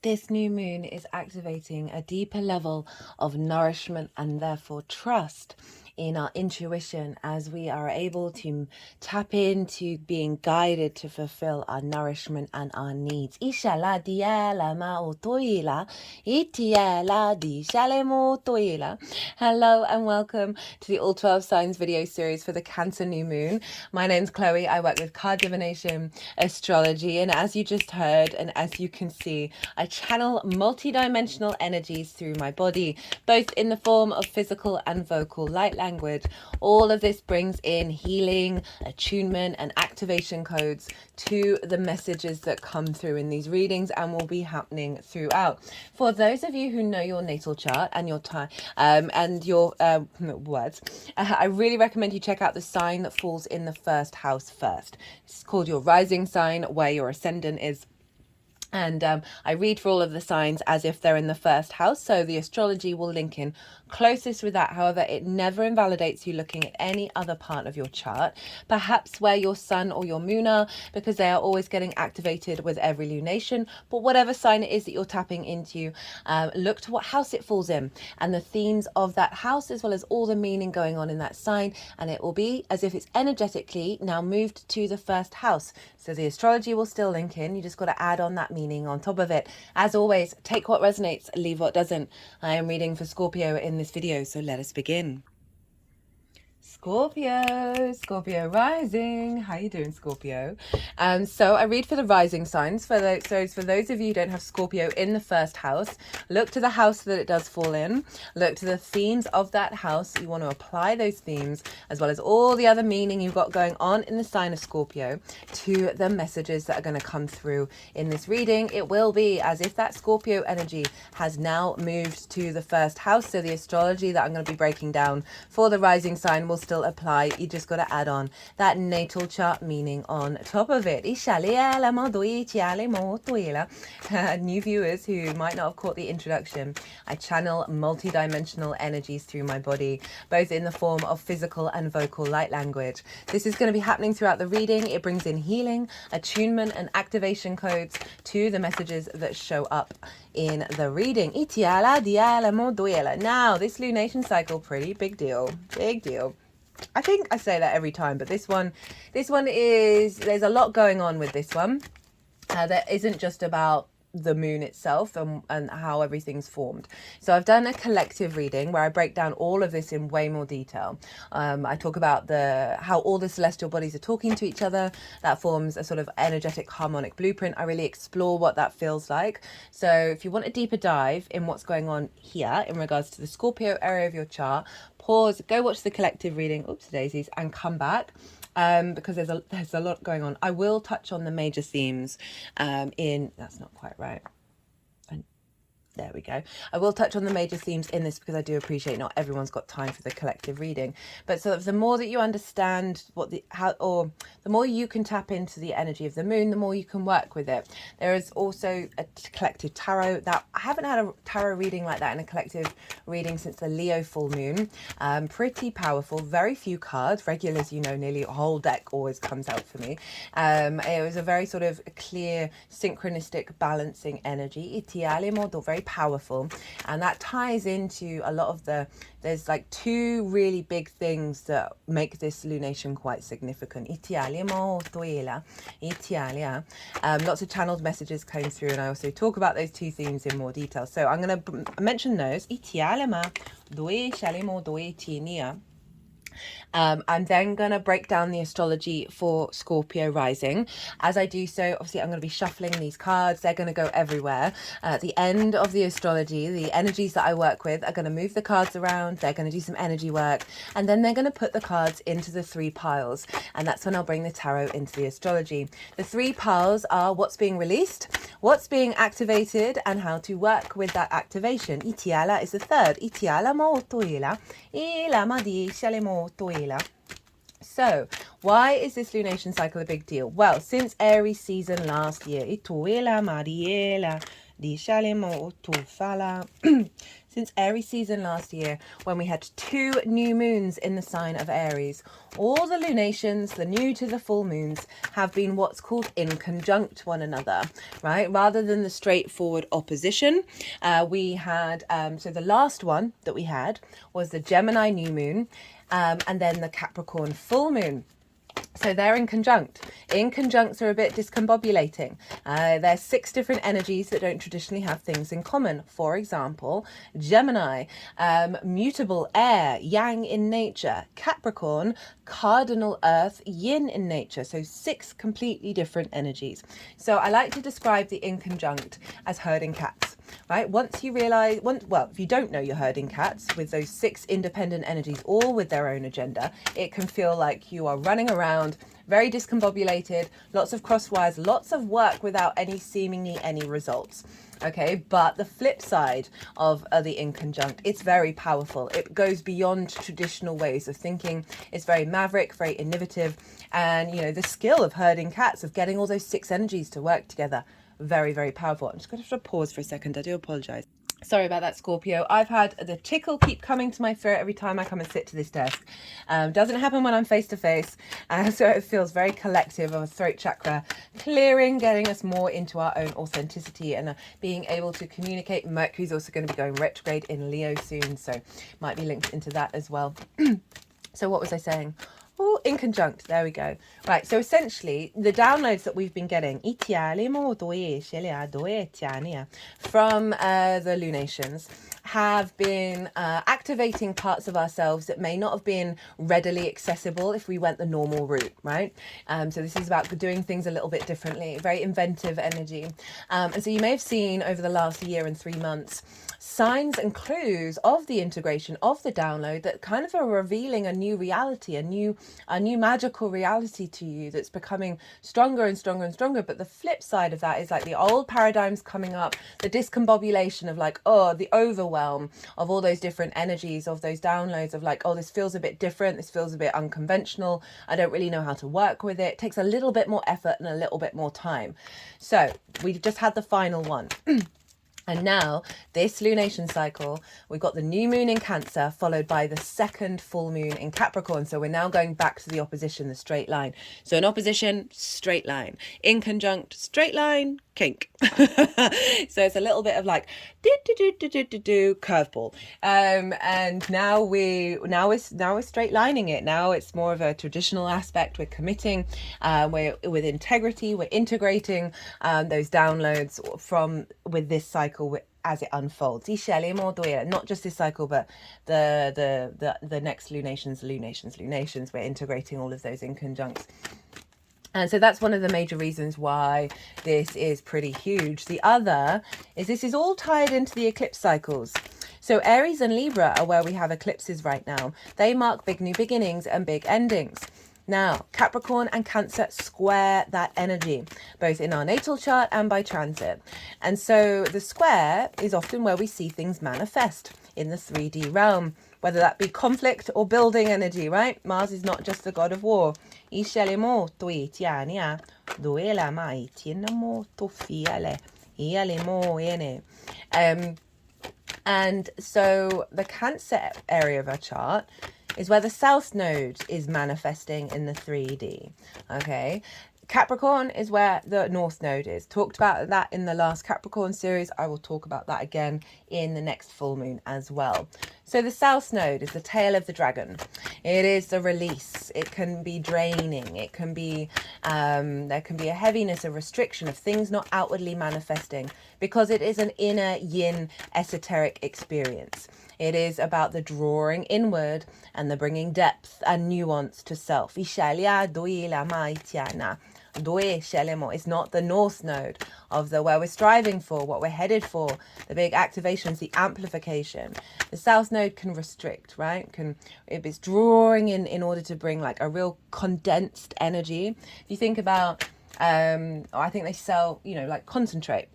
This new moon is activating a deeper level of nourishment and therefore trust in our intuition as we are able to tap into being guided to fulfill our nourishment and our needs. Ishala diela ma otoila, itiela di shalemo toila. Hello and welcome to the All 12 Signs video series for the Cancer new moon. My name's Chloe. I work with card divination, astrology, and as you just heard and as you can see, I channel multi-dimensional energies through my body, both in the form of physical and vocal light language. All of this brings in healing, attunement, and activation codes to the messages that come through in these readings and will be happening throughout. For those of you who know your natal chart and your time and your words, I really recommend you check out the sign that falls in the first house first. It's called your rising sign, where your ascendant is. And I read for all of the signs as if they're in the first house, so the astrology will link in closest with that. However, it never invalidates you looking at any other part of your chart, perhaps where your sun or your moon are, because they are always getting activated with every lunation. But whatever sign it is that you're tapping into, look to what house it falls in and the themes of that house, as well as all the meaning going on in that sign, and it will be as if it's energetically now moved to the first house. So the astrology will still link in, you just got to add on that meaning on top of it. As always, take what resonates, leave what doesn't. I am reading for Scorpio in this video, so let us begin. Scorpio rising. How you doing, Scorpio? So I read for the rising signs. For those of you who don't have Scorpio in the first house, look to the house that it does fall in. Look to the themes of that house. You want to apply those themes, as well as all the other meaning you've got going on in the sign of Scorpio, to the messages that are going to come through in this reading. It will be as if that Scorpio energy has now moved to the first house. So the astrology that I'm going to be breaking down for the rising sign will still apply. You just got to add on that natal chart meaning on top of it. New viewers who might not have caught the introduction, I channel multi-dimensional energies through my body, both in the form of physical and vocal light language. This is going to be happening throughout the reading. It brings in healing, attunement, and activation codes to the messages that show up in the reading. Now, this lunation cycle, pretty big deal. Big deal. I think I say that every time, but this one is, there's a lot going on with this one. That isn't just about the moon itself and how everything's formed. So I've done a collective reading where I break down all of this in way more detail. I talk about how all the celestial bodies are talking to each other. That forms a sort of energetic harmonic blueprint. I really explore what that feels like. So if you want a deeper dive in what's going on here in regards to the Scorpio area of your chart, pause, go watch the collective reading, oops daisies, and come back. Because there's a lot going on. I will touch on the major themes that's not quite right. There we go. I will touch on the major themes in this because I do appreciate not everyone's got time for the collective reading. But sort of the more that you understand the more you can tap into the energy of the moon, the more you can work with it. There is also a collective tarot. That I haven't had a tarot reading like that in a collective reading since the Leo full moon. Pretty powerful, very few cards. Regulars, you know, nearly a whole deck always comes out for me. It was a very sort of clear, synchronistic, balancing energy. Very powerful, and that ties into a lot of there's like two really big things that make this lunation quite significant. Lots of channeled messages came through, and I also talk about those two themes in more detail, so I'm going to mention those. I'm then going to break down the astrology for Scorpio rising. As I do so, obviously I'm going to be shuffling these cards. They're going to go everywhere. At the end of the astrology, the energies that I work with are going to move the cards around. They're going to do some energy work, and then they're going to put the cards into the three piles, and that's when I'll bring the tarot into the astrology. The three piles are what's being released, what's being activated, and how to work with that activation. Itiala is the third. Itiala mo toila, ilama di shalemo toila. So, why is this lunation cycle a big deal? Well, since Aries season last year, Ituela Mariela, Since Aries season last year, when we had 2 new moons in the sign of Aries, all the lunations, the new to the full moons, have been what's called in conjunct one another, right? Rather than the straightforward opposition, we had, so the last one that we had was the Gemini new moon, and then the Capricorn full moon. So they're in conjunct. In conjuncts are a bit discombobulating. There's 6 different energies that don't traditionally have things in common. For example, Gemini, mutable air, yang in nature. Capricorn, cardinal earth, yin in nature. So 6 completely different energies. So I like to describe the in conjunct as herding cats. Right? Once you realize, well, if you don't know you're herding cats with those 6 independent energies, all with their own agenda, it can feel like you are running around, very discombobulated, lots of crosswires, lots of work without seemingly any results. Okay, but the flip side of the in conjunct, it's very powerful. It goes beyond traditional ways of thinking. It's very maverick, very innovative, and you know, the skill of herding cats, of getting all those 6 energies to work together. Very, very powerful. I'm just going to have to pause for a second. I do apologize. Sorry about that, Scorpio. I've had the tickle keep coming to my throat every time I come and sit to this desk. Doesn't happen when I'm face to face. So it feels very collective of a throat chakra clearing, getting us more into our own authenticity and being able to communicate. Mercury's also going to be going retrograde in Leo soon, so might be linked into that as well. So what was I saying? Oh, in conjunct. There we go. Right. So essentially, the downloads that we've been getting from the lunations have been activating parts of ourselves that may not have been readily accessible if we went the normal route, right? So this is about doing things a little bit differently, very inventive energy. And so you may have seen over the last year and 3 months signs and clues of the integration of the download that kind of are revealing a new reality, a new magical reality to you that's becoming stronger and stronger and stronger. But the flip side of that is like the old paradigms coming up, the discombobulation of like, oh, the overwhelm of all those different energies, of those downloads of like, oh, this feels a bit different, this feels a bit unconventional, I don't really know how to work with it. It takes a little bit more effort and a little bit more time. So we've just had the final one. And now, this lunation cycle, we've got the new moon in Cancer, followed by the second full moon in Capricorn. So we're now going back to the opposition, the straight line. So in opposition, straight line. In conjunct, straight line, kink. So it's a little bit of like, curveball. And now we're straight lining it. Now it's more of a traditional aspect. We're committing, we're with integrity, we're integrating those downloads with this cycle as it unfolds. Not just this cycle, but the next lunations. We're integrating all of those in conjuncts. And so that's one of the major reasons why this is pretty huge. The other is this is all tied into the eclipse cycles. So Aries and Libra are where we have eclipses right now. They mark big new beginnings and big endings. Now, Capricorn and Cancer square that energy, both in our natal chart and by transit. And so the square is often where we see things manifest in the 3D realm, whether that be conflict or building energy, right? Mars is not just the god of war. And so the Cancer area of our chart is where the South Node is manifesting in the 3D, okay? Capricorn is where the North Node is. Talked about that in the last Capricorn series. I will talk about that again in the next full moon as well. So the South Node is the tail of the dragon. It is the release. It can be draining. It can be, there can be a heaviness, a restriction of things not outwardly manifesting because it is an inner yin esoteric experience. It is about the drawing inward and the bringing depth and nuance to self. It's not the North Node of where we're striving for, what we're headed for, the big activations, the amplification. The South Node can restrict, right? It's drawing in order to bring like a real condensed energy. If you think about, I think they sell, like concentrate,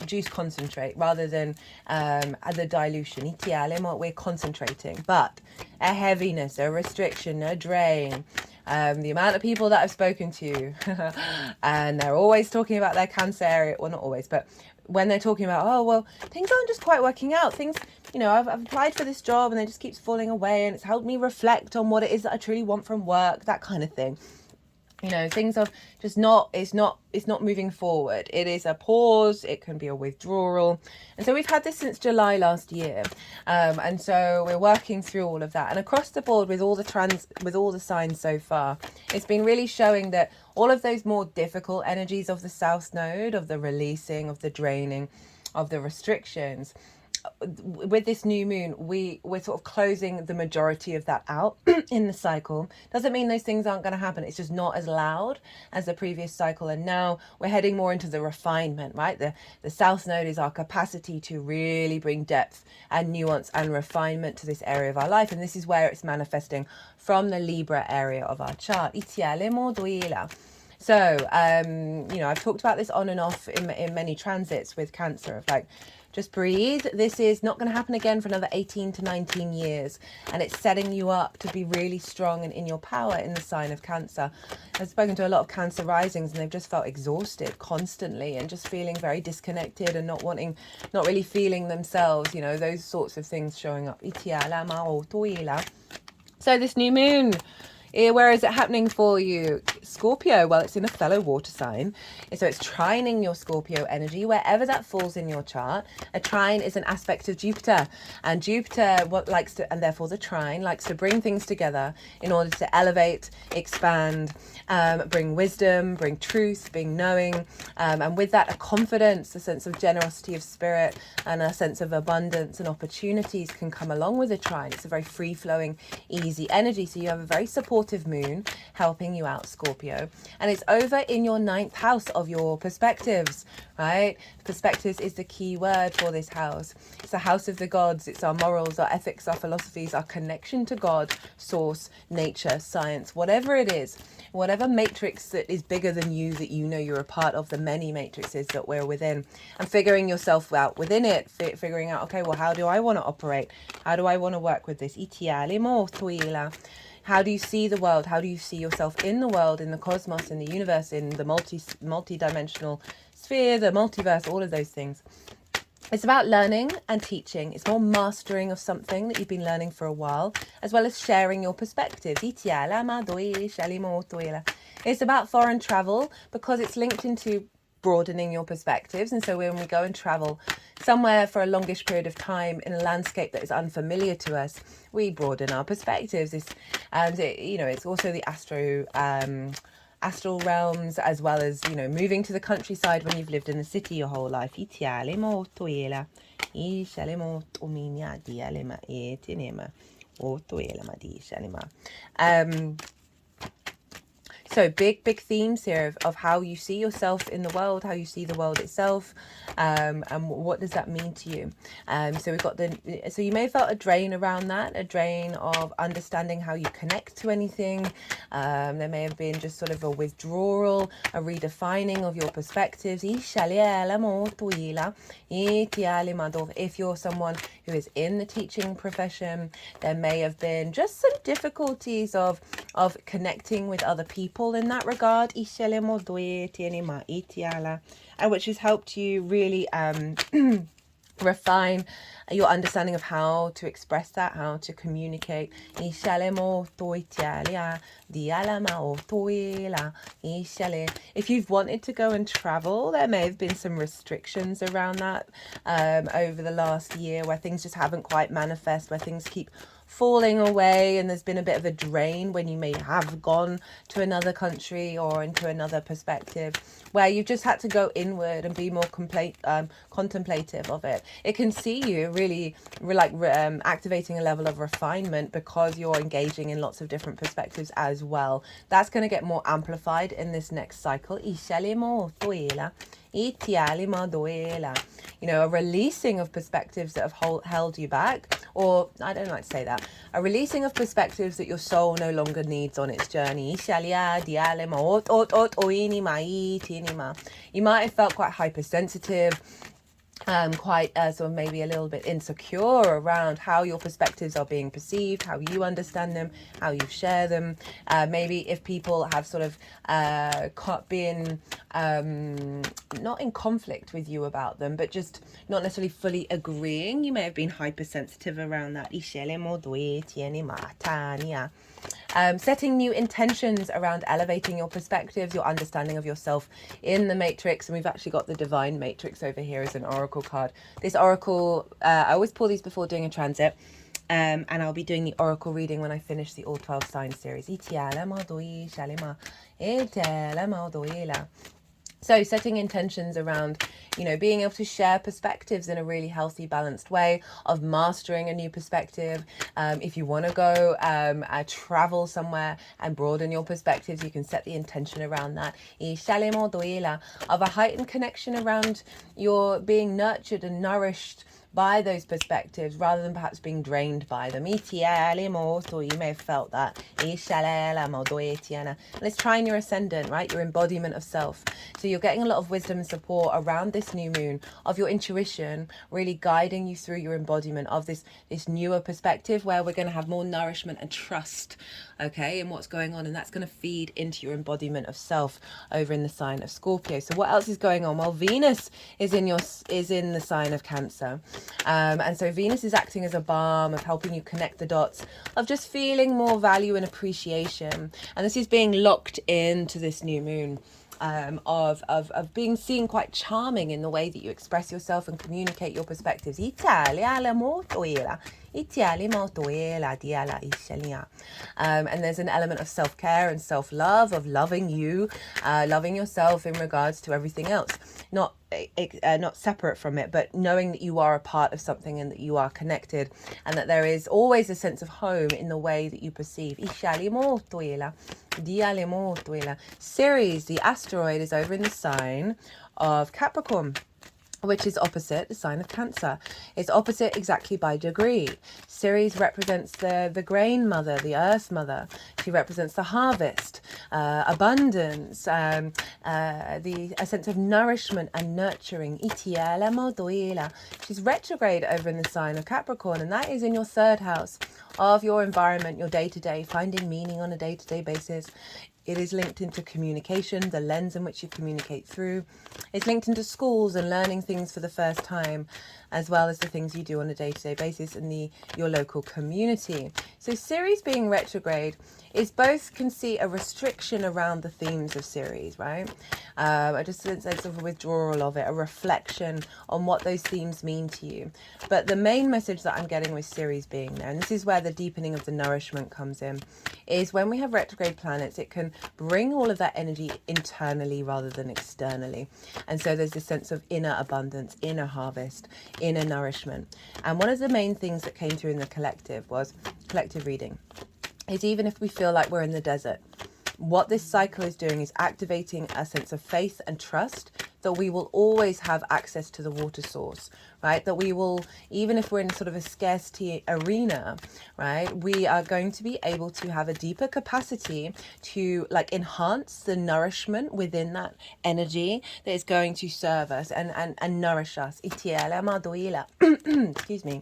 juice concentrate, rather than the dilution. We're concentrating, but a heaviness, a restriction, a drain. The amount of people that I've spoken to, and they're always talking about their Cancer area, well, not always, but when they're talking about, oh, well, things aren't just quite working out. Things, I've applied for this job and it just keeps falling away, and it's helped me reflect on what it is that I truly want from work, that kind of thing. Things are just it's not moving forward. It is a pause. It can be a withdrawal. And so we've had this since July last year. And so we're working through all of that. And across the board with all the signs so far, it's been really showing that all of those more difficult energies of the South Node, of the releasing, of the draining, of the restrictions, with this new moon, we're sort of closing the majority of that out in the cycle. Doesn't mean those things aren't going to happen. It's just not as loud as the previous cycle. And now we're heading more into the refinement, right? The South Node is our capacity to really bring depth and nuance and refinement to this area of our life. And this is where it's manifesting from the Libra area of our chart. So, I've talked about this on and off in many transits with Cancer, of like, just breathe. This is not going to happen again for another 18 to 19 years. And it's setting you up to be really strong and in your power in the sign of Cancer. I've spoken to a lot of Cancer risings, and they've just felt exhausted constantly and just feeling very disconnected and not really feeling themselves, those sorts of things showing up. So this new moon, where is it happening for you? Scorpio. Well, it's in a fellow water sign. So it's trining your Scorpio energy wherever that falls in your chart. A trine is an aspect of Jupiter. And Jupiter, and therefore the trine, likes to bring things together in order to elevate, expand, bring wisdom, bring truth, bring knowing. And with that, a confidence, a sense of generosity of spirit, and a sense of abundance and opportunities can come along with a trine. It's a very free-flowing, easy energy. So you have a very supportive moon helping you out, Scorpio. And it's over in your 9th house of your perspectives, right? Perspectives is the key word for this house. It's the house of the gods. It's our morals, our ethics, our philosophies, our connection to God, source, nature, science, whatever it is, whatever matrix that is bigger than you, that you're a part of, the many matrices that we're within, and figuring yourself out within it, figuring out, okay, well, how do I want to operate? How do I want to work with this? How do you see the world? How do you see yourself in the world, in the cosmos, in the universe, in the multi-dimensional sphere, the multiverse, all of those things? It's about learning and teaching. It's more mastering of something that you've been learning for a while, as well as sharing your perspectives. It's about foreign travel because it's linked into broadening your perspectives. And so when we go and travel somewhere for a longish period of time in a landscape that is unfamiliar to us, we broaden our perspectives. It's also the astral realms, as well as moving to the countryside when you've lived in the city your whole life. So big themes here of how you see yourself in the world, how you see the world itself, and what does that mean to you? So we've got so you may have felt a drain around that, a drain of understanding how you connect to anything. There may have been just sort of a withdrawal, a redefining of your perspectives. If you're someone who is in the teaching profession, there may have been just some difficulties of connecting with other people in that regard, which has helped you really refine your understanding of how to express that, how to communicate. If you've wanted to go and travel, there may have been some restrictions around that over the last year, where things just haven't quite manifest, where things keep falling away, and there's been a bit of a drain when you may have gone to another country or into another perspective, where you've just had to go inward and be more contemplative of it. It can see you really activating a level of refinement because you're engaging in lots of different perspectives as well. That's going to get more amplified in this next cycle. A releasing of perspectives that have held you back, or I don't like to say that, a releasing of perspectives that your soul no longer needs on its journey. You might have felt quite hypersensitive quite sort of maybe a little bit insecure around how your perspectives are being perceived, how you understand them, how you share them. Maybe if people have sort of been not in conflict with you about them, but just not necessarily fully agreeing, you may have been hypersensitive around that. Setting new intentions around elevating your perspectives, your understanding of yourself in the matrix. And we've actually got the divine matrix over here as an oracle card. This oracle, I always pull these before doing a transit. And I'll be doing the oracle reading when I finish the All 12 Signs series. So setting intentions around, being able to share perspectives in a really healthy, balanced way, of mastering a new perspective. If you want to go travel somewhere and broaden your perspectives, you can set the intention around that. Of a heightened connection around your being nurtured and nourished by those perspectives rather than perhaps being drained by them. You may have felt that. Let's try in your ascendant, right? Your embodiment of self. So you're getting a lot of wisdom and support around this new moon of your intuition, really guiding you through your embodiment of this newer perspective where we're going to have more nourishment and trust, okay, in what's going on. And that's going to feed into your embodiment of self over in the sign of Scorpio. So what else is going on? Well, Venus is in the sign of Cancer. And so Venus is acting as a balm of helping you connect the dots, of just feeling more value and appreciation. And this is being locked into this new moon. Of being seen quite charming in the way that you express yourself and communicate your perspectives. And there's an element of self-care and self-love, of loving you, loving yourself in regards to everything else, not separate from it, but knowing that you are a part of something and that you are connected, and that there is always a sense of home in the way that you perceive. Ceres, the asteroid, is over in the sign of Capricorn, which is opposite the sign of Cancer. It's opposite exactly by degree. Ceres represents the grain mother, the earth mother. She represents the harvest, abundance, a sense of nourishment and nurturing. She's retrograde over in the sign of Capricorn, and that is in your third house of your environment, your day-to-day, finding meaning on a day-to-day basis. It is linked into communication, the lens in which you communicate through. It's linked into schools and learning things for the first time, as well as the things you do on a day-to-day basis in your local community. So Ceres being retrograde is both, can see a restriction around the themes of Ceres, right? Just a sense of a withdrawal of it, a reflection on what those themes mean to you. But the main message that I'm getting with Ceres being there, and this is where the deepening of the nourishment comes in, is when we have retrograde planets, it can bring all of that energy internally rather than externally. And so there's this sense of inner abundance, inner harvest, inner nourishment. And one of the main things that came through in the collective reading is, even if we feel like we're in the desert, what this cycle is doing is activating a sense of faith and trust that we will always have access to the water source, right? That we will, even if we're in sort of a scarcity arena, right, we are going to be able to have a deeper capacity to enhance the nourishment within that energy that is going to serve us and nourish us. Excuse me.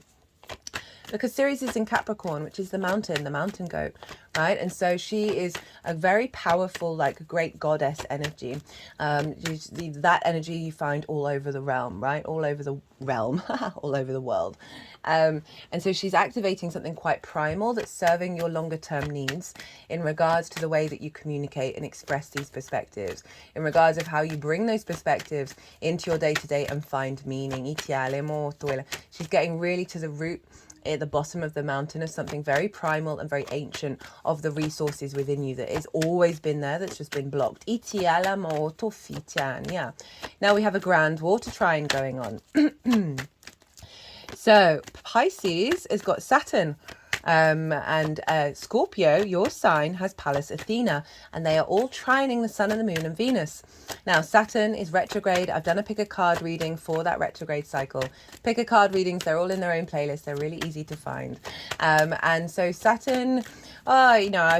Because Ceres is in Capricorn, which is the mountain goat, right? And so she is a very powerful, great goddess energy. That energy you find all over the realm, right? All over the realm, all over the world. And so she's activating something quite primal that's serving your longer term needs in regards to the way that you communicate and express these perspectives, in regards of how you bring those perspectives into your day-to-day and find meaning. She's getting really to the root, at the bottom of the mountain, of something very primal and very ancient, of the resources within you that has always been there, that's just been blocked. Now we have a grand water trine going on. So Pisces has got Saturn And Scorpio, your sign, has Pallas Athena, and they are all trining the sun and the moon and Venus. Now, Saturn is retrograde. I've done a pick a card reading for that retrograde cycle. Pick a card readings, they're all in their own playlist. They're really easy to find. And so Saturn,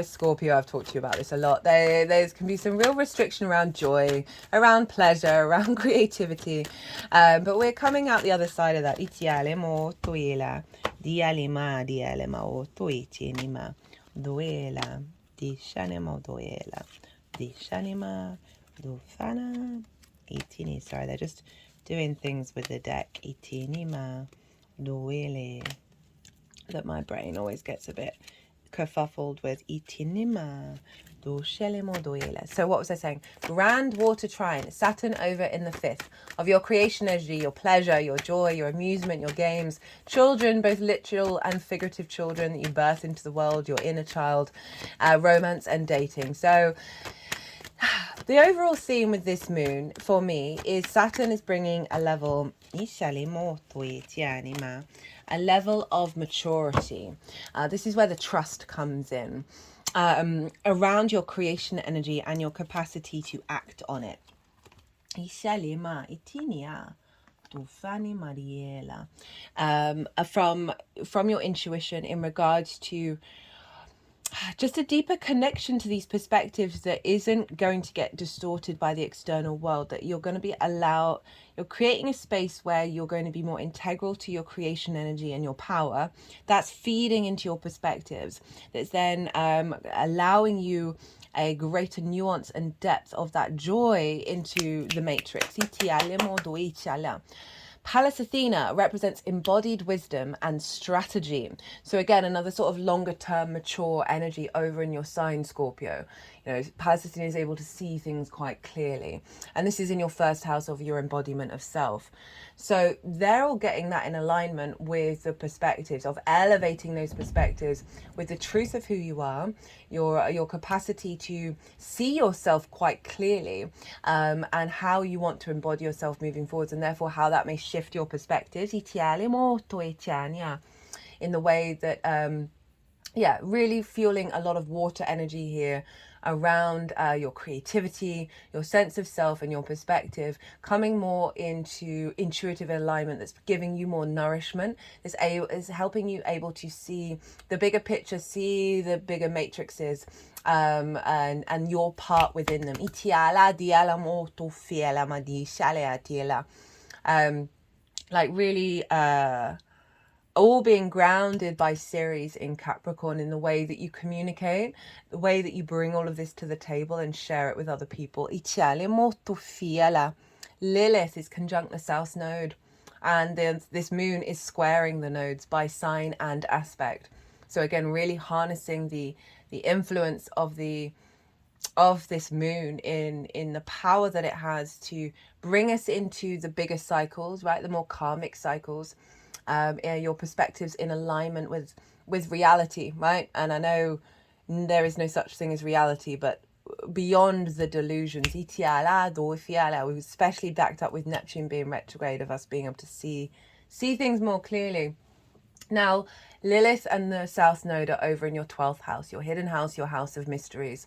Scorpio, I've talked to you about this a lot. There can be some real restriction around joy, around pleasure, around creativity. But we're coming out the other side of that. Itialemo toila, dialima o toitinima, duela, dishanemo duela, dishanima, dufana, itini. Sorry, they're just doing things with the deck. Itinima, duele. That my brain always gets a bit kerfuffled with. Itinima. So what was I saying? Grand water trine, Saturn over in the 5th of your creation energy, your pleasure, your joy, your amusement, your games, children, both literal and figurative children that you birth into the world, your inner child, romance and dating. So the overall theme with this moon for me is Saturn is bringing a level of maturity. This is where the trust comes in. Around your creation energy and your capacity to act on it. From your intuition in regards to just a deeper connection to these perspectives that isn't going to get distorted by the external world, that you're going to you're creating a space where you're going to be more integral to your creation energy and your power. That's feeding into your perspectives. That's then allowing you a greater nuance and depth of that joy into the matrix. Pallas Athena represents embodied wisdom and strategy. So again, another sort of longer term, mature energy over in your sign, Scorpio. Pallas Athena is able to see things quite clearly. And this is in your first house of your embodiment of self. So they're all getting that in alignment with the perspectives of elevating those perspectives with the truth of who you are, your capacity to see yourself quite clearly, and how you want to embody yourself moving forwards, and therefore how that may shift your perspectives in the way that really fueling a lot of water energy here around your creativity, your sense of self and your perspective, coming more into intuitive alignment that's giving you more nourishment, is helping you able to see the bigger picture, see the bigger matrices, and your part within them. Really all being grounded by Ceres in Capricorn in the way that you communicate, the way that you bring all of this to the table and share it with other people. Lilith is conjunct the South Node, and this moon is squaring the nodes by sign and aspect. So again, really harnessing the influence of this moon in the power that it has to bring us into the bigger cycles, right? The more karmic cycles. Your perspectives in alignment with reality, right? And I know there is no such thing as reality, but beyond the delusions, especially backed up with Neptune being retrograde, of us being able to see things more clearly. Now, Lilith and the South Node are over in your 12th house, your hidden house, your house of mysteries.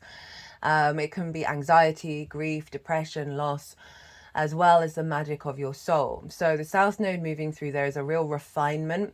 It can be anxiety, grief, depression, loss, as well as the magic of your soul. So the South Node moving through there is a real refinement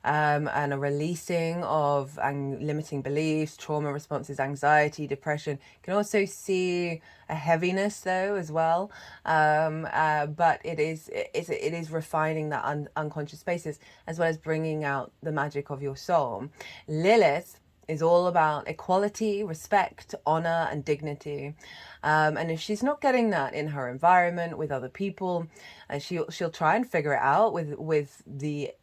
and a releasing of limiting beliefs, trauma responses, anxiety, depression. You can also see a heaviness though as well, but it is refining that unconscious spaces, as well as bringing out the magic of your soul. Lilith is all about equality, respect, honor, and dignity. And if she's not getting that in her environment with other people, she'll try and figure it out with the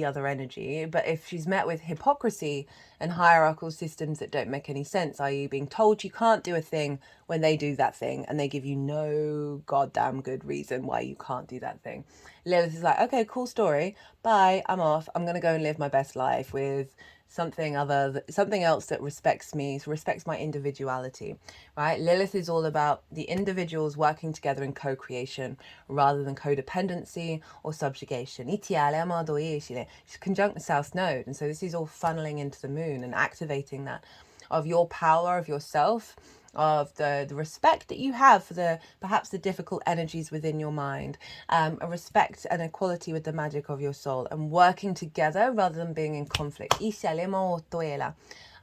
other energy. But if she's met with hypocrisy and hierarchical systems that don't make any sense, i.e. being told you can't do a thing when they do that thing, and they give you no goddamn good reason why you can't do that thing, Lilith is like, okay, cool story, bye, I'm off, I'm gonna go and live my best life with something else that respects me, respects my individuality, right? Lilith is all about the individuals working together in co-creation rather than codependency or subjugation. She's conjunct the South Node, and so this is all funneling into the moon and activating that of your power, of yourself, of the respect that you have for the perhaps the difficult energies within your mind, a respect and equality with the magic of your soul, and working together rather than being in conflict.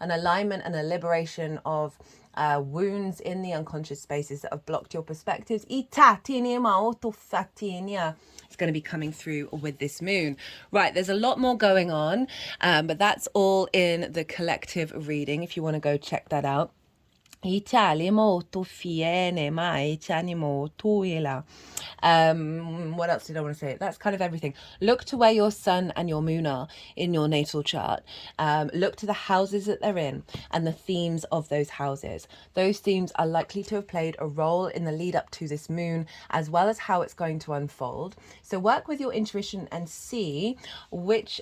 An alignment and a liberation of wounds in the unconscious spaces that have blocked your perspectives. It's going to be coming through with this moon. Right, there's a lot more going on, but that's all in the collective reading if you want to go check that out. What else did I want to say? That's kind of everything. Look to where your sun and your moon are in your natal chart. Look to the houses that they're in and the themes of those houses. Those themes are likely to have played a role in the lead up to this moon, as well as how it's going to unfold. So work with your intuition and see which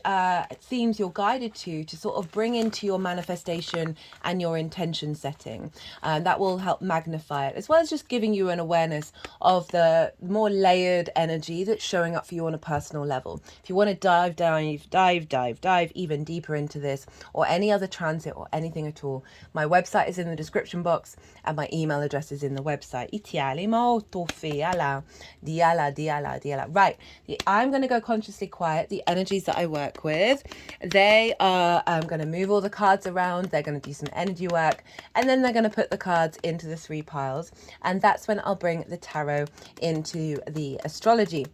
themes you're guided to sort of bring into your manifestation and your intention setting. That will help magnify it, as well as just giving you an awareness of the more layered energy that's showing up for you on a personal level. If you want to dive even deeper into this or any other transit or anything at all, my website is in the description box and my email address is in the website. Right, I'm going to go consciously quiet. The energies that I work with, they are going to move all the cards around. They're going to do some energy work, and then they're going to put the cards into the 3 piles, and that's when I'll bring the tarot into the astrology.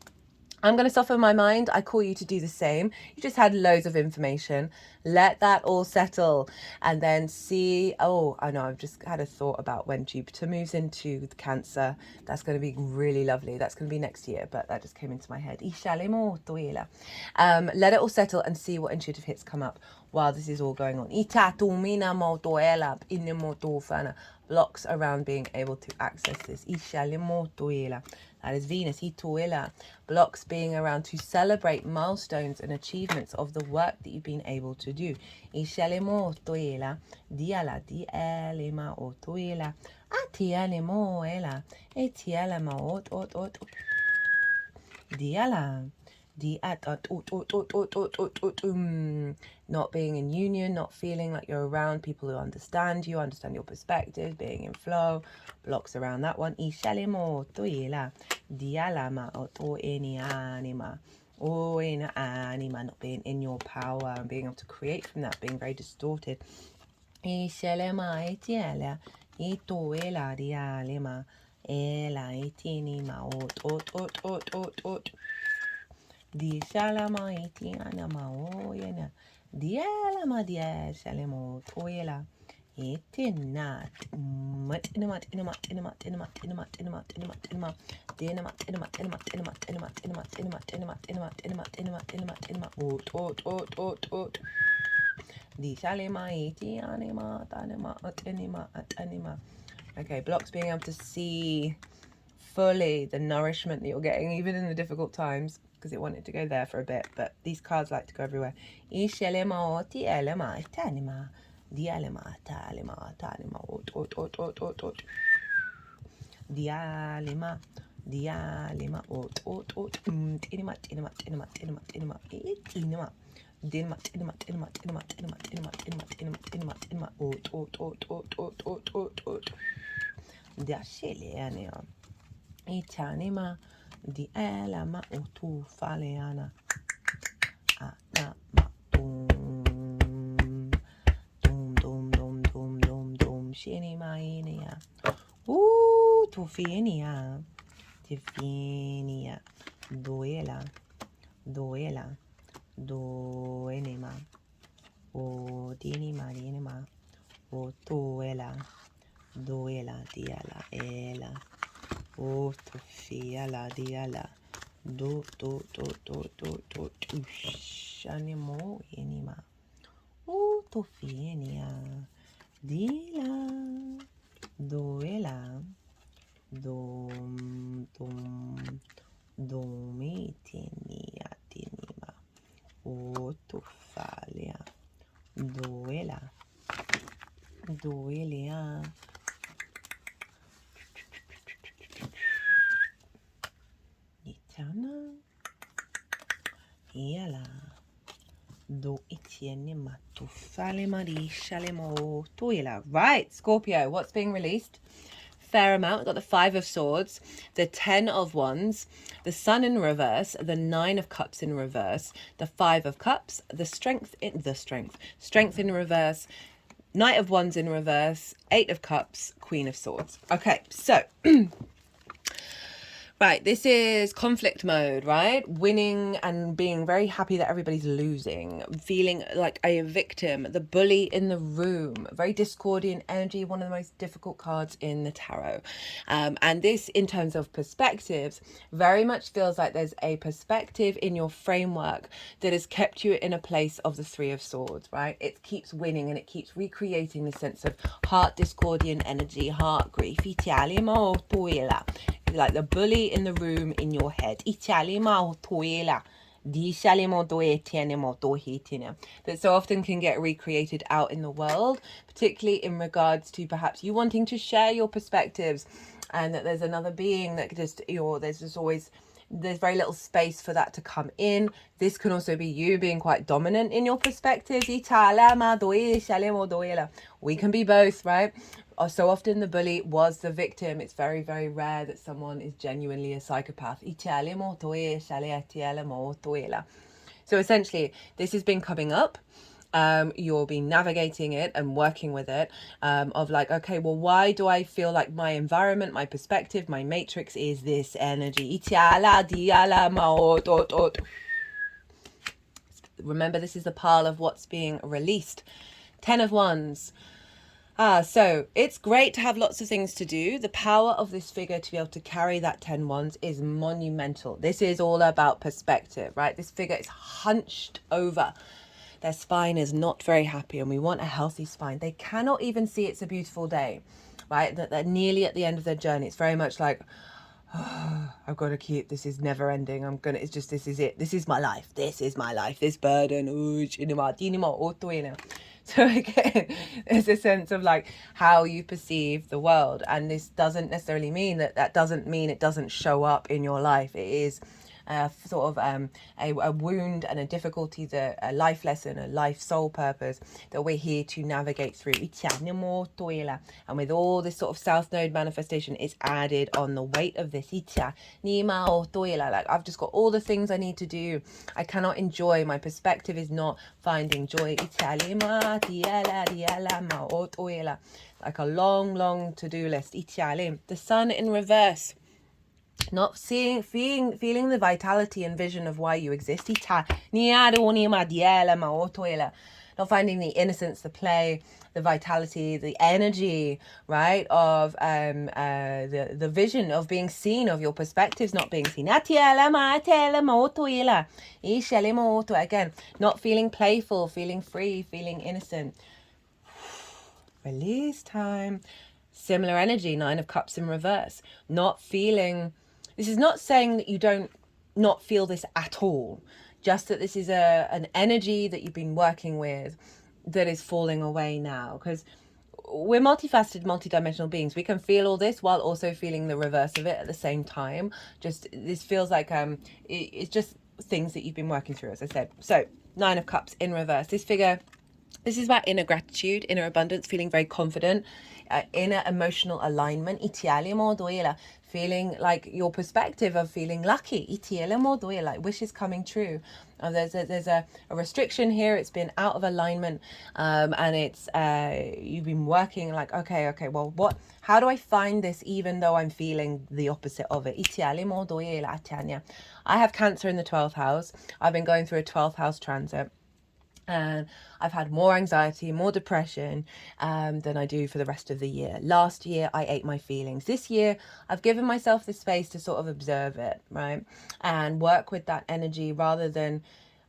I'm going to soften my mind. I call you to do the same. You just had loads of information. Let that all settle and then see. Oh, I know. I've just had a thought about when Jupiter moves into the Cancer. That's going to be really lovely. That's going to be next year, but that just came into my head. Let it all settle and see what intuitive hits come up while this is all going on. Blocks around being able to access this. That is Venus. Blocks being around to celebrate milestones and achievements of the work that you've been able to do. Not being in union, not feeling like you're around people who understand you, understand your perspective, being in flow, blocks around that one. Not being in your power and being able to create from that, being very distorted. Di shalamaiti anamaoyena. Dialama dia shalamo toyela. Itinat matinamat inamat inamat inamat inamat inamat inamat inamat dinamat inamat inamat inamat inamat inamat inamat inamat inamat inamat inamat inamat inamat ot di shalamaiti anima anima atanima atanima. Okay, blocks being able to see fully the nourishment that you're getting, even in the difficult times, because it wanted to go there for a bit, but these cards like to go everywhere. Itanima di elama utu faleana anama dum shini mainia tufinia tifinia duela doenima o dinima o tuela duela diala ela o tufia la diala do shanimo inima o tufinia dila doela domitinia tinima o tufalia do doilia. Itana. Iala. Do itiene matufale marishalemo toila. Right, Scorpio, what's being released? Fair amount. We've got the 5 of Swords, the 10 of Wands, the Sun in reverse, the 9 of Cups in reverse, the 5 of Cups, the Strength in reverse, Knight of Wands in reverse, 8 of Cups, Queen of Swords. Okay, so right, this is conflict mode, right? Winning and being very happy that everybody's losing, feeling like a victim, the bully in the room, very discordian energy, one of the most difficult cards in the tarot. And this, in terms of perspectives, very much feels like there's a perspective in your framework that has kept you in a place of the 3 of Swords, right? It keeps winning and it keeps recreating the sense of heart discordian energy, heart grief. Like the bully in the room in your head. That so often can get recreated out in the world, particularly in regards to perhaps you wanting to share your perspectives, and that there's another being that just, there's very little space for that to come in. This can also be you being quite dominant in your perspective. We can be both, right? So often the bully was the victim. It's very, very rare that someone is genuinely a psychopath. So essentially, this has been coming up. You'll be navigating it and working with it, of like, okay, well, why do I feel like my environment, my perspective, my matrix is this energy? Remember, this is the pile of what's being released. 10 of Wands. So it's great to have lots of things to do. The power of this figure to be able to carry that 10 wands is monumental. This is all about perspective, right? This figure is hunched over. Their spine is not very happy, and we want a healthy spine. They cannot even see it's a beautiful day, right? That they're nearly at the end of their journey. It's very much like, oh, I've got to keep, this is never ending. It's just, this is it. This is my life. This is my life. This burden. So again, there's a sense of like how you perceive the world. And this doesn't necessarily mean that doesn't mean it doesn't show up in your life. It is sort of a wound and a difficulty, a life lesson, a life soul purpose that we're here to navigate through. And with all this sort of South Node manifestation, it's added on the weight of this. Like, I've just got all the things I need to do. I cannot enjoy. My perspective is not finding joy. Like a long, long to-do list. The Sun in reverse. Not feeling the vitality and vision of why you exist. Not finding the innocence, the play, the vitality, the energy, right, of the vision of being seen, of your perspectives not being seen. Again, not feeling playful, feeling free, feeling innocent. Release time. Similar energy, 9 of Cups in reverse. Not feeling... This is not saying that you don't not feel this at all. Just that this is an energy that you've been working with that is falling away now. Because we're multifaceted, multidimensional beings. We can feel all this while also feeling the reverse of it at the same time. Just, this feels like it's just things that you've been working through, as I said. So, 9 of Cups in reverse. This figure... This is about inner gratitude, inner abundance, feeling very confident, inner emotional alignment. Feeling like your perspective of feeling lucky. Like wishes coming true. There's a restriction here. It's been out of alignment, and it's you've been working like, okay, well, how do I find this even though I'm feeling the opposite of it? I have Cancer in the 12th house. I've been going through a 12th house transit. And I've had more anxiety, more depression than I do for the rest of the year. Last year, I ate my feelings. This year, I've given myself the space to sort of observe it, right? And work with that energy rather than...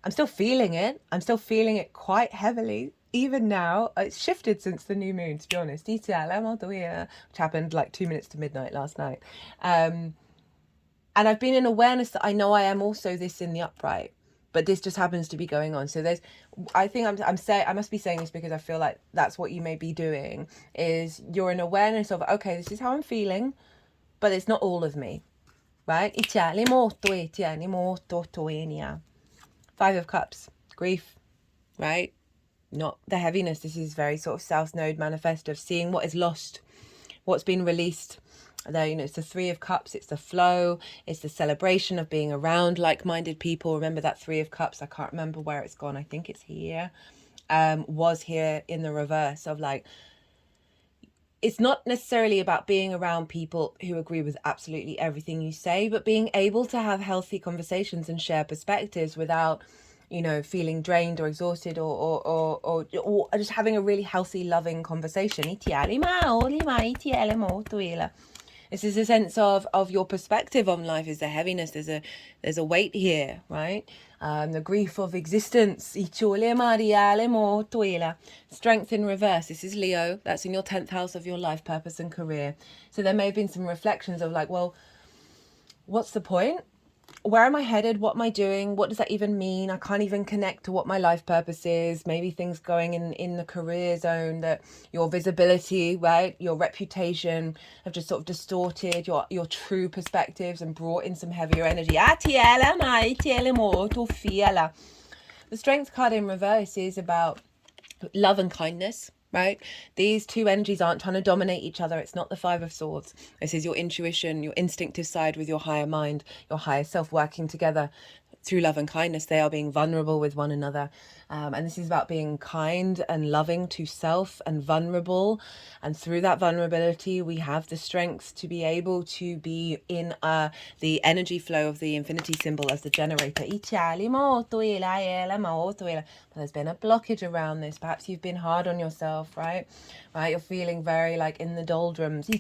I'm still feeling it. I'm still feeling it quite heavily. Even now, it's shifted since the new moon, to be honest. Which happened like 2 minutes to midnight last night. And I've been in awareness that I know I am also this in the upright. but this just happens to be going on. So there's, I think I'm saying, I must be saying this because I feel like that's what you may be doing, is you're in awareness of, okay, this is how I'm feeling, but it's not all of me, right? Five of Cups, grief, right? Not the heaviness. This is very sort of South Node manifest of seeing what is lost, what's been released. There, you know, it's the Three of Cups, it's the flow, it's the celebration of being around like-minded people. Remember that Three of Cups, I can't remember where it's gone, I think it's here, was here in the reverse of like, it's not necessarily about being around people who agree with absolutely everything you say, but being able to have healthy conversations and share perspectives without, you know, feeling drained or exhausted, or just having a really healthy, loving conversation. This is a sense of your perspective on life. Is the heaviness, there's a weight here, right? The grief of existence. Strength in reverse. This is Leo. That's in your 10th house of your life purpose and career. So there may have been some reflections of like, well, what's the point? Where am I headed? What am I doing? What does that even mean? I can't even connect to what my life purpose is. Maybe things going in the career zone, that your visibility, right? Your reputation have just sort of distorted your true perspectives and brought in some heavier energy. The Strength card in reverse is about love and kindness, right? These two energies aren't trying to dominate each other. It's not the Five of Swords. This is your intuition, your instinctive side with your higher mind, your higher self working together through love and kindness. They are being vulnerable with one another. And this is about being kind and loving to self and vulnerable. And through that vulnerability, we have the strength to be able to be in the energy flow of the infinity symbol as the generator. But there's been a blockage around this. Perhaps you've been hard on yourself, right? You're feeling very like in the doldrums. And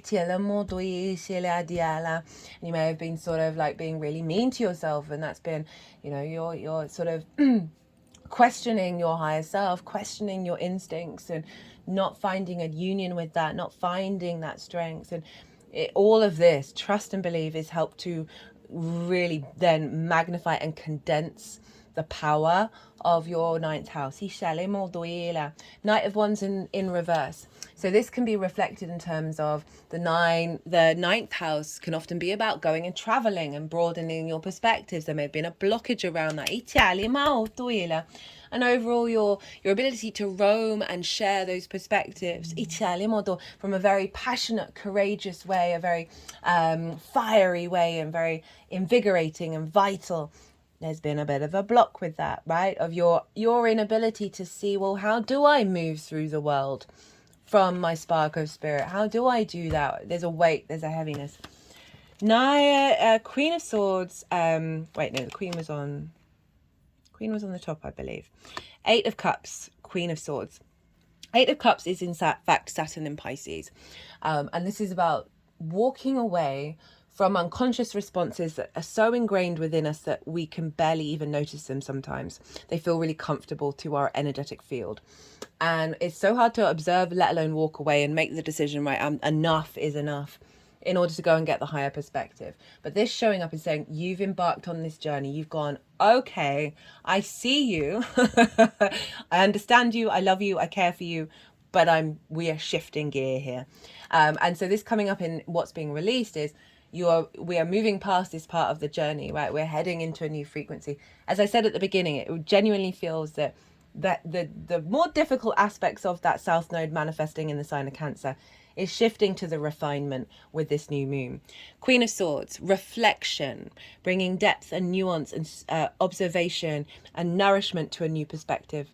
you may have been sort of like being really mean to yourself. And that's been, you know, you're sort of questioning your higher self, questioning your instincts, and not finding a union with that, not finding that strength. And all of this, trust and believe, is helped to really then magnify and condense the power of your 9th house. Knight of Wands in reverse. So this can be reflected in terms of the 9th house can often be about going and traveling and broadening your perspectives. There may have been a blockage around that. And overall your ability to roam and share those perspectives from a very passionate, courageous way, a very fiery way, and very invigorating and vital. There's been a bit of a block with that, right? Of your inability to see, well, how do I move through the world from my spark of spirit? How do I do that? There's a weight, there's a heaviness. Queen of Swords. The Queen was on the top, I believe. 8 of Cups, Queen of Swords. 8 of Cups is in fact Saturn in Pisces. And this is about walking away from unconscious responses that are so ingrained within us that we can barely even notice them sometimes. They feel really comfortable to our energetic field. And it's so hard to observe, let alone walk away and make the decision, right, enough is enough, in order to go and get the higher perspective. But this showing up is saying, you've embarked on this journey. You've gone, okay, I see you. I understand you. I love you. I care for you. But we are shifting gear here. And so this coming up in what's being released is, we are moving past this part of the journey, right? We're heading into a new frequency. As I said at the beginning, it genuinely feels that the more difficult aspects of that South Node manifesting in the sign of Cancer is shifting to the refinement with this new moon. Queen of Swords, reflection, bringing depth and nuance and observation and nourishment to a new perspective,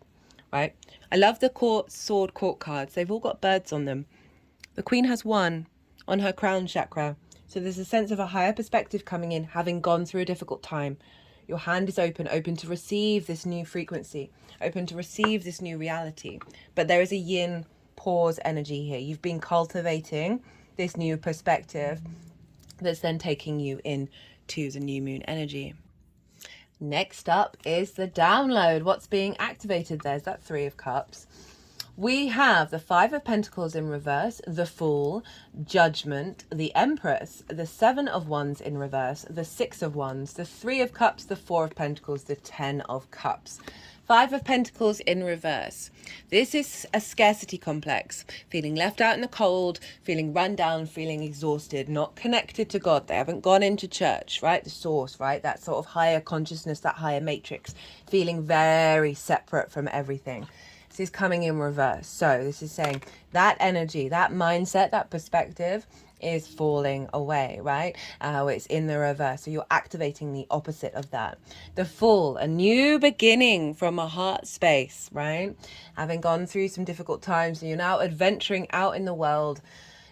right? I love the sword court cards. They've all got birds on them. The Queen has one on her crown chakra. So there's a sense of a higher perspective coming in, having gone through a difficult time. Your hand is open to receive this new frequency, open to receive this new reality. But there is a yin pause energy here. You've been cultivating this new perspective that's then taking you into the new moon energy. Next up is the download. What's being activated? There's that 3 of Cups. we have the Five of Pentacles in reverse, the Fool, Judgment, the Empress, the Seven of Wands in reverse, the Six of Wands, the Three of Cups, the Four of Pentacles, the Ten of Cups. Five of Pentacles in reverse. This is a scarcity complex, feeling left out in the cold, feeling run down, feeling exhausted, not connected to God. They haven't gone into church, right? The source, right? That sort of higher consciousness, that higher matrix, feeling very separate from everything. This is coming in reverse. So this is saying that energy, that mindset, that perspective is falling away, right? It's in the reverse. So you're activating the opposite of that. The Fool, a new beginning from a heart space, right? Having gone through some difficult times, and you're now adventuring out in the world.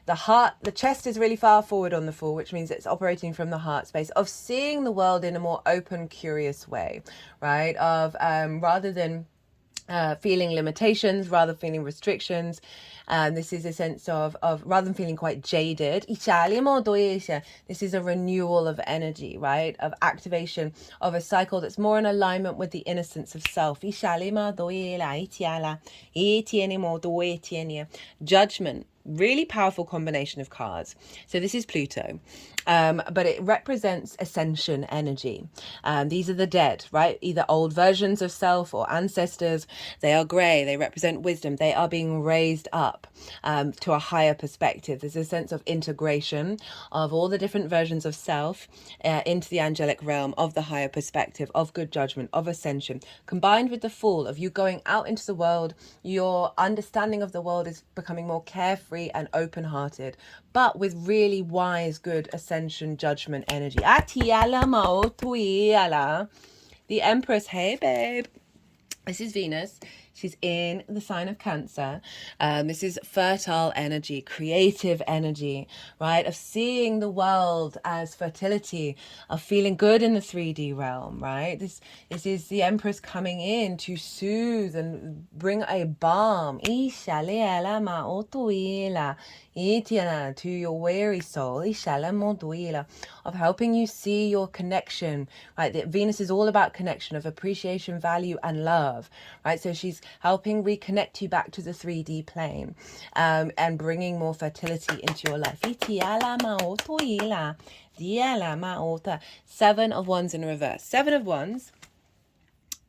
The heart, the chest is really far forward on the Fool, which means it's operating from the heart space of seeing the world in a more open, curious way, right? Of rather than feeling limitations, rather feeling restrictions. This is a sense of rather than feeling quite jaded, this is a renewal of energy, right? Of activation of a cycle that's more in alignment with the innocence of self. Judgment. Really powerful combination of cards. So this is Pluto, but it represents ascension energy. These are the dead, right? Either old versions of self or ancestors. They are grey. They represent wisdom. They are being raised up to a higher perspective. There's a sense of integration of all the different versions of self into the angelic realm of the higher perspective, of good judgment, of ascension, combined with the Fool, of you going out into the world. Your understanding of the world is becoming more carefree and open-hearted, but with really wise, good ascension, judgment energy. The Empress, hey babe. This is Venus. She's in the sign of Cancer. This is fertile energy, creative energy, right? Of seeing the world as fertility, of feeling good in the 3D realm, right? This is the Empress coming in to soothe and bring a balm to your weary soul, of helping you see your connection, right? That Venus is all about connection, of appreciation, value, and love, right? So she's helping reconnect you back to the 3D plane, and bringing more fertility into your life. Seven of Wands in reverse. Seven of Wands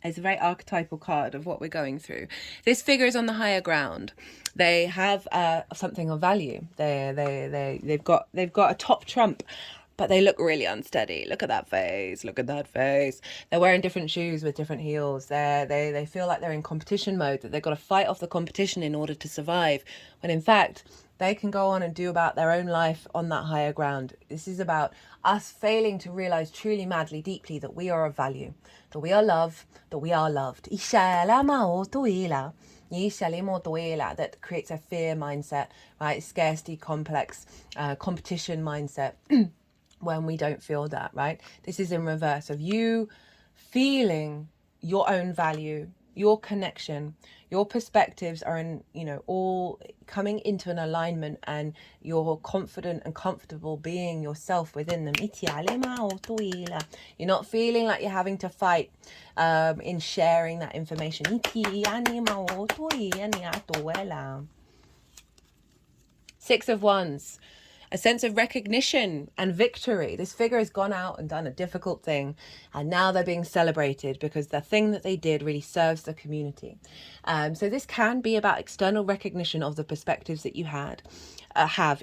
is a very archetypal card of what we're going through. This figure is on the higher ground. They have something of value. They've got a top trump, but they look really unsteady. Look at that face. Look at that face. They're wearing different shoes with different heels. They feel like they're in competition mode, that they've got to fight off the competition in order to survive, when in fact they can go on and do about their own life on that higher ground. This is about us failing to realize truly, madly, deeply that we are of value, that we are loved, that we are loved. That creates a fear mindset, right? Scarcity complex, competition mindset. When we don't feel that, right? This is in reverse of you feeling your own value, your connection, your perspectives are in, all coming into an alignment, and you're confident and comfortable being yourself within them. You're not feeling like you're having to fight in sharing that information. Six of Wands. A sense of recognition and victory. This figure has gone out and done a difficult thing, and now they're being celebrated because the thing that they did really serves the community. So this can be about external recognition of the perspectives that you have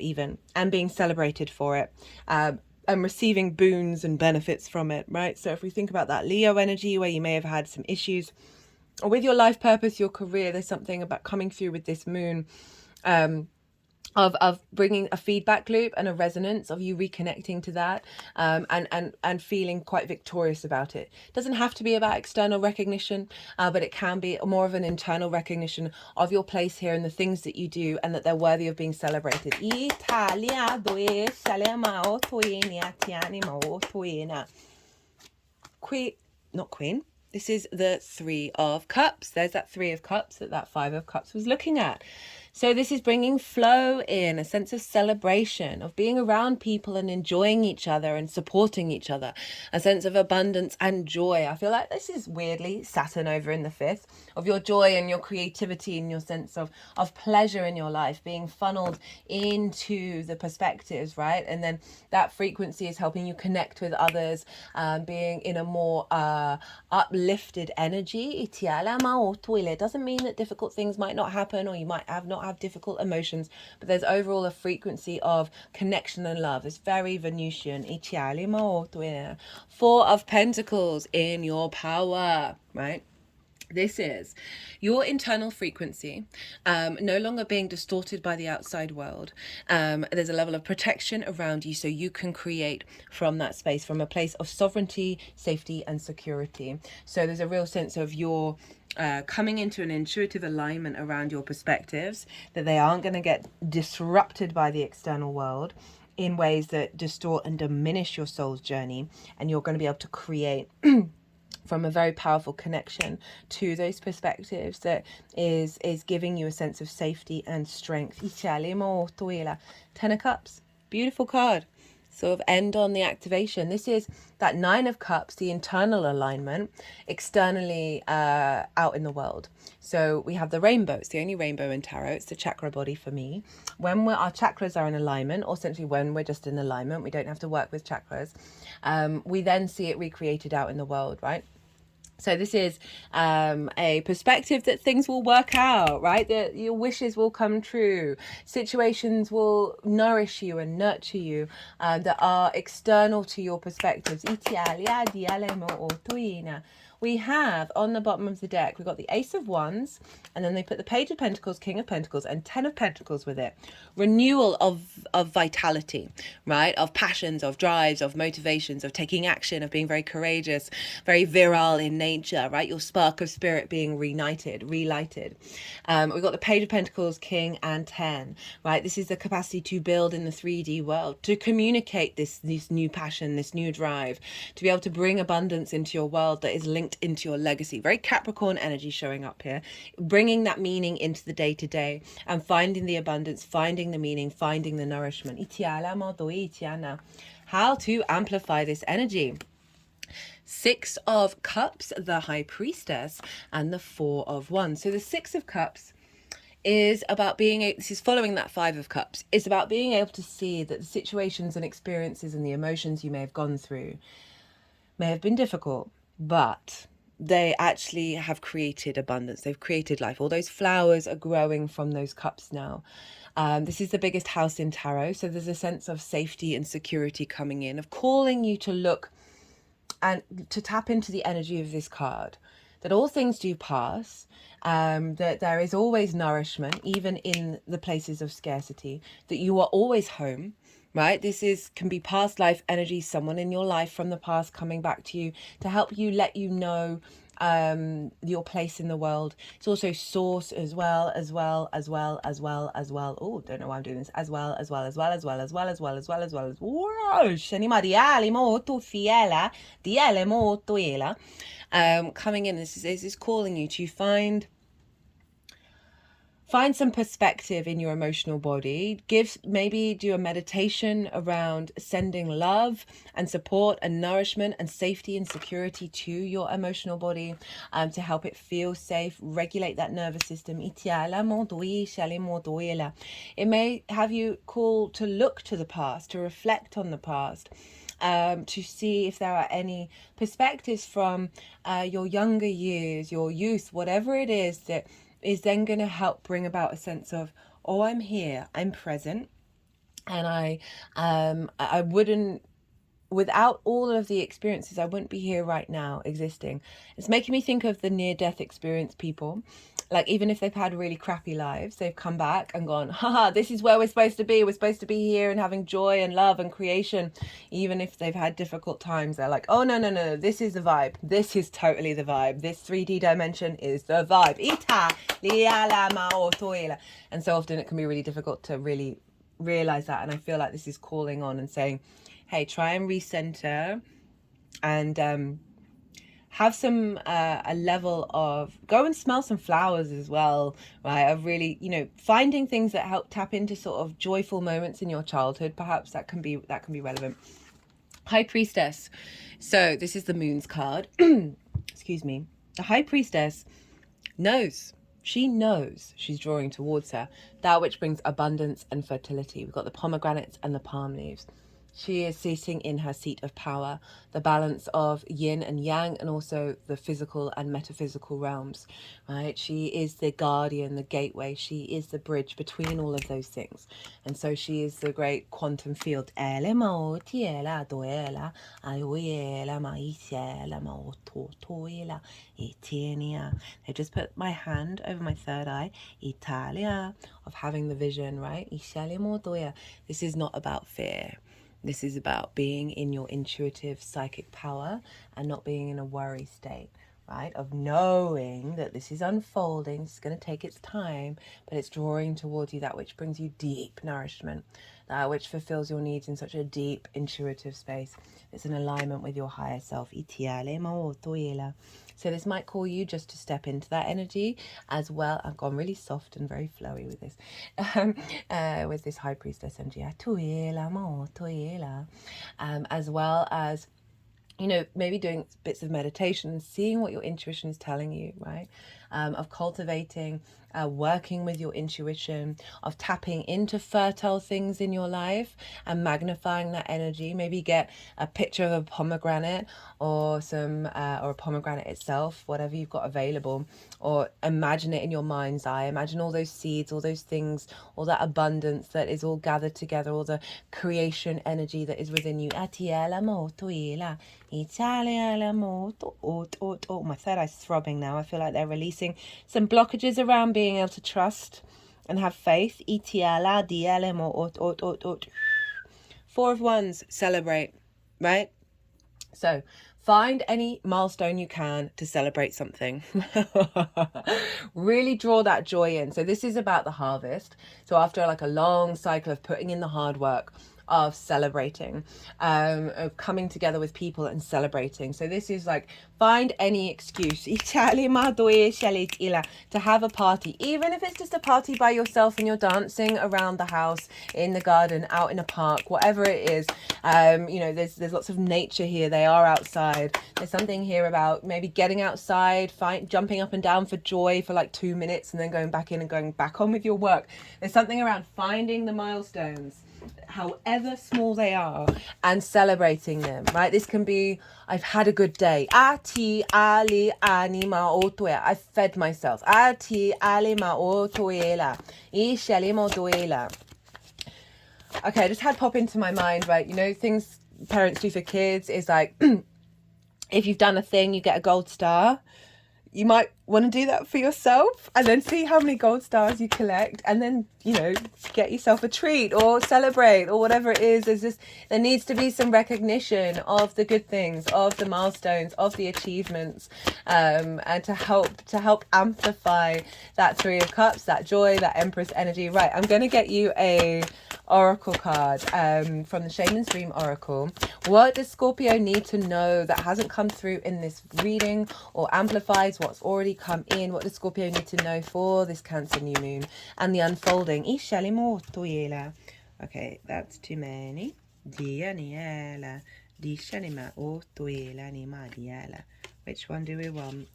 even, and being celebrated for it. And receiving boons and benefits from it, right? So if we think about that Leo energy, where you may have had some issues with your life purpose, your career, there's something about coming through with this moon, of bringing a feedback loop and a resonance of you reconnecting to that, and feeling quite victorious about it. It doesn't have to be about external recognition, but it can be more of an internal recognition of your place here and the things that you do, and that they're worthy of being celebrated. Queen. This is the Three of Cups. There's that Three of Cups that Five of Cups was looking at. So this is bringing flow in, a sense of celebration, of being around people and enjoying each other and supporting each other, a sense of abundance and joy. I feel like this is weirdly Saturn over in the fifth, of your joy and your creativity and your sense of pleasure in your life being funneled into the perspectives, right? And then that frequency is helping you connect with others, being in a more uplifted energy. It doesn't mean that difficult things might not happen, or you might not have difficult emotions, but there's overall a frequency of connection and love. It's very Venusian. Four of Pentacles in your power, right? This is your internal frequency, no longer being distorted by the outside world. There's a level of protection around you, so you can create from that space, from a place of sovereignty, safety, and security. So there's a real sense of your coming into an intuitive alignment around your perspectives, that they aren't going to get disrupted by the external world in ways that distort and diminish your soul's journey, and you're going to be able to create from a very powerful connection to those perspectives that is giving you a sense of safety and strength. Ten of Cups, beautiful card. Sort of end on the activation. This is that Nine of Cups, the internal alignment, externally out in the world. So we have the rainbow. It's the only rainbow in tarot. It's the chakra body for me. When our chakras are in alignment, or essentially when we're just in alignment, we don't have to work with chakras. We then see it recreated out in the world, right? So this is a perspective that things will work out, right? That your wishes will come true. Situations will nourish you and nurture you, that are external to your perspectives. We have on the bottom of the deck, we've got the Ace of Wands, and then they put the Page of Pentacles, King of Pentacles, and Ten of Pentacles with it. Renewal of vitality, right? Of passions, of drives, of motivations, of taking action, of being very courageous, very virile in nature, right? Your spark of spirit being relighted. We've got the Page of Pentacles, King, and 10, right? This is the capacity to build in the 3D world, to communicate this new passion, this new drive, to be able to bring abundance into your world that is linked into your legacy. Very Capricorn energy showing up here, bringing that meaning into the day-to-day and finding the abundance, finding the meaning, finding the nourishment. How to amplify this energy. Six of Cups, the High Priestess, and the Four of Wands. So the Six of Cups is about this is following that Five of Cups. It's about being able to see that the situations and experiences and the emotions you may have gone through may have been difficult, but they actually have created abundance. They've created life. All those flowers are growing from those cups now. This is the biggest house in tarot. So there's a sense of safety and security coming in, of calling you to look and to tap into the energy of this card, that all things do pass, that there is always nourishment, even in the places of scarcity, that you are always home, right? This can be past life energy, someone in your life from the past coming back to you to help you, let you know your place in the world. It's also source as well. Oh, don't know why I'm doing this. Whoa, Shani Mariali molto fiela, diele molto ela. Coming in, this is calling you to find some perspective in your emotional body. Maybe do a meditation around sending love and support and nourishment and safety and security to your emotional body, to help it feel safe, regulate that nervous system. It may have you call to look to the past, to reflect on the past, to see if there are any perspectives from your younger years, your youth, whatever it is that is then going to help bring about a sense of, oh, I'm here, I'm present, and I wouldn't, without all of the experiences, I wouldn't be here right now existing. It's making me think of the near-death experience people. Like, even if they've had really crappy lives, they've come back and gone, haha, this is where we're supposed to be. We're supposed to be here and having joy and love and creation. Even if they've had difficult times, they're like, oh, no, this is the vibe. This is totally the vibe. This 3D dimension is the vibe. And so often it can be really difficult to really realize that. And I feel like this is calling on and saying, hey, try and recenter and have some a level of, go and smell some flowers as well, right? Of really, you know, finding things that help tap into sort of joyful moments in your childhood. Perhaps that can be relevant. High Priestess. So this is the Moon's card. Excuse me. The High Priestess knows. She knows she's drawing towards her that which brings abundance and fertility. We've got the pomegranates and the palm leaves. She is sitting in her seat of power, the balance of yin and yang, and also the physical and metaphysical realms, right? She is the guardian, the gateway. She is the bridge between all of those things. And so she is the great quantum field. I just put my hand over my third eye, Italia, of having the vision, right? This is not about fear. This is about being in your intuitive psychic power and not being in a worry state, right? Of knowing that this is unfolding, it's going to take its time, but it's drawing towards you that which brings you deep nourishment, that which fulfills your needs in such a deep intuitive space. It's in alignment with your higher self. So this might call you just to step into that energy as well. I've gone really soft and very flowy with this, with this High Priestess energy. As well as, you know, maybe doing bits of meditation and seeing what your intuition is telling you, right? Of cultivating, working with your intuition, of tapping into fertile things in your life and magnifying that energy. Maybe get a picture of a pomegranate or or a pomegranate itself, whatever you've got available, or imagine it in your mind's eye. Imagine all those seeds, all those things, all that abundance that is all gathered together, all the creation energy that is within you. My third eye's throbbing now. I feel like they're releasing some blockages around being able to trust and have faith. Four of Wands, celebrate, right? So find any milestone you can to celebrate something. Really draw that joy in. So this is about the harvest. So after like a long cycle of putting in the hard work, of celebrating, of coming together with people and celebrating. So this is like, find any excuse to have a party, even if it's just a party by yourself and you're dancing around the house, in the garden, out in a park, whatever it is. You know, there's lots of nature here. They are outside. There's something here about maybe getting outside, jumping up and down for joy for like 2 minutes and then going back in and going back on with your work. There's something around finding the milestones, however small they are, and celebrating them, right? This can be, I've had a good day. I've fed myself. Okay, I just had pop into my mind, right? You know, things parents do for kids is like, if you've done a thing, you get a gold star. You might want to do that for yourself and then see how many gold stars you collect, and then, you know, get yourself a treat or celebrate or whatever it is. There needs to be some recognition of the good things, of the milestones, of the achievements, and to help amplify that Three of Cups, that joy, that Empress energy. Right, I'm going to get you a oracle card from the Shaman's Dream Oracle. What does Scorpio need to know that hasn't come through in this reading, or amplifies what's already come in? What does Scorpio need to know for this Cancer new moon and the unfolding? Okay, that's too many. Which one do we want?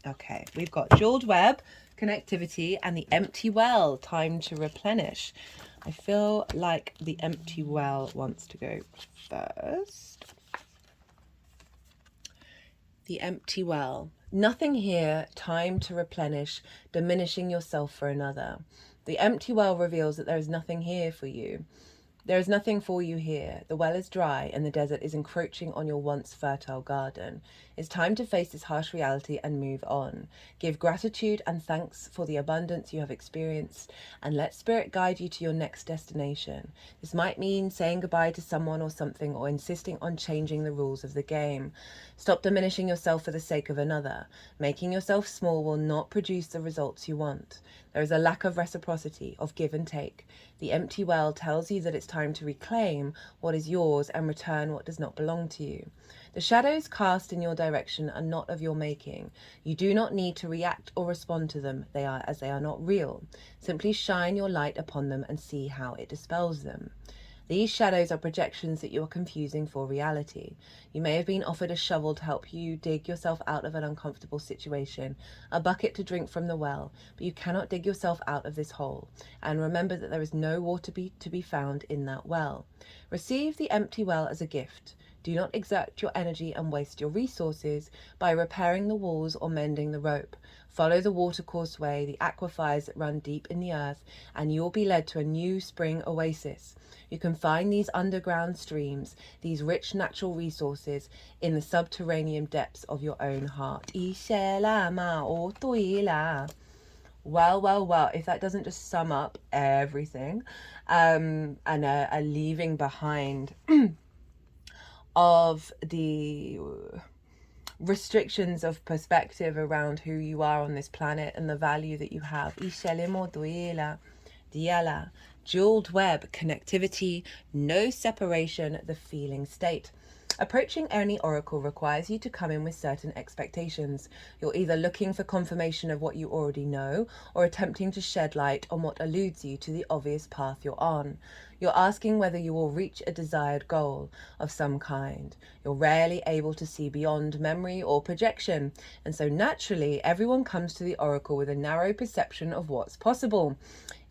Okay, we've got Jeweled Web, connectivity, and the empty well, time to replenish. I feel like the empty well wants to go first. The empty well. Nothing here, time to replenish, diminishing yourself for another. The empty well reveals that there is nothing here for you. There is nothing for you here. The well is dry and the desert is encroaching on your once fertile garden. It's time to face this harsh reality and move on. Give gratitude and thanks for the abundance you have experienced, and let spirit guide you to your next destination. This might mean saying goodbye to someone or something, or insisting on changing the rules of the game. Stop diminishing yourself for the sake of another. Making yourself small will not produce the results you want. There is a lack of reciprocity, of give and take. The empty well tells you that it's time to reclaim what is yours and return what does not belong to you. The shadows cast in your direction are not of your making. You do not need to react or respond to them, they are not real. Simply shine your light upon them and see how it dispels them. These shadows are projections that you are confusing for reality. You may have been offered a shovel to help you dig yourself out of an uncomfortable situation, a bucket to drink from the well, but you cannot dig yourself out of this hole. And remember that there is no water to be found in that well. Receive the empty well as a gift. Do not exert your energy and waste your resources by repairing the walls or mending the rope. Follow the watercourse-way, the aquifers that run deep in the earth, and you will be led to a new spring oasis. You can find these underground streams, these rich natural resources, in the subterranean depths of your own heart. Well, if that doesn't just sum up everything, and a leaving behind of the restrictions of perspective around who you are on this planet and the value that you have. Jeweled web, connectivity, no separation, the feeling state. Approaching any oracle requires you to come in with certain expectations. You're either looking for confirmation of what you already know or attempting to shed light on what alludes you to the obvious path you're on. You're asking whether you will reach a desired goal of some kind. You're rarely able to see beyond memory or projection, and so naturally everyone comes to the oracle with a narrow perception of what's possible.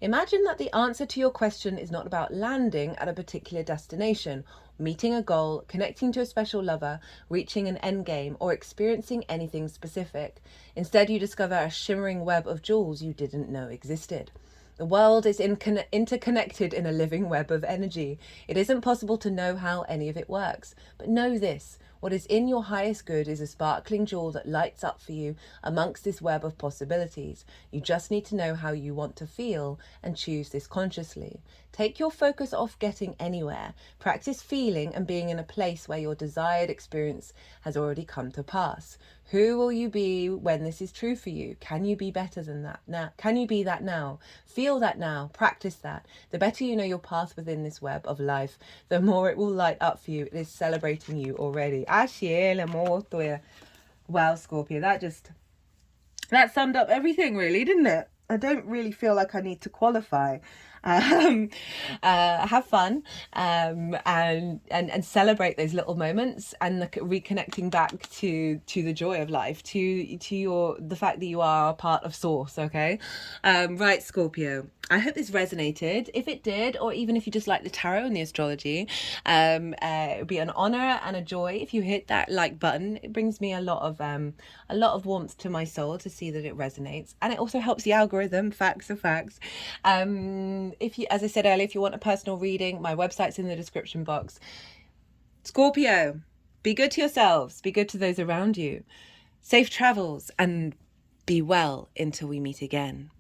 Imagine that the answer to your question is not about landing at a particular destination, meeting a goal, connecting to a special lover, reaching an end game, or experiencing anything specific. Instead, you discover a shimmering web of jewels you didn't know existed. The world is interconnected in a living web of energy. It isn't possible to know how any of it works. But know this, what is in your highest good is a sparkling jewel that lights up for you amongst this web of possibilities. You just need to know how you want to feel and choose this consciously. Take your focus off getting anywhere. Practice feeling and being in a place where your desired experience has already come to pass. Who will you be when this is true for you? Can you be better than that now? Can you be that now? Feel that now. Practice that. The better you know your path within this web of life, the more it will light up for you. It is celebrating you already. Wow, Scorpio, that summed up everything really, didn't it? I don't really feel like I need to qualify. Have fun and celebrate those little moments and reconnecting back to the joy of life, to the fact that you are part of source. Okay, right, Scorpio, I hope this resonated. If it did, or even if you just like the tarot and the astrology, it would be an honor and a joy if you hit that like button. It brings me a lot of warmth to my soul to see that it resonates, and it also helps the algorithm. Facts are facts. If you, as I said earlier, if you want a personal reading, my website's in the description box. Scorpio, be good to yourselves, be good to those around you. Safe travels, and be well until we meet again.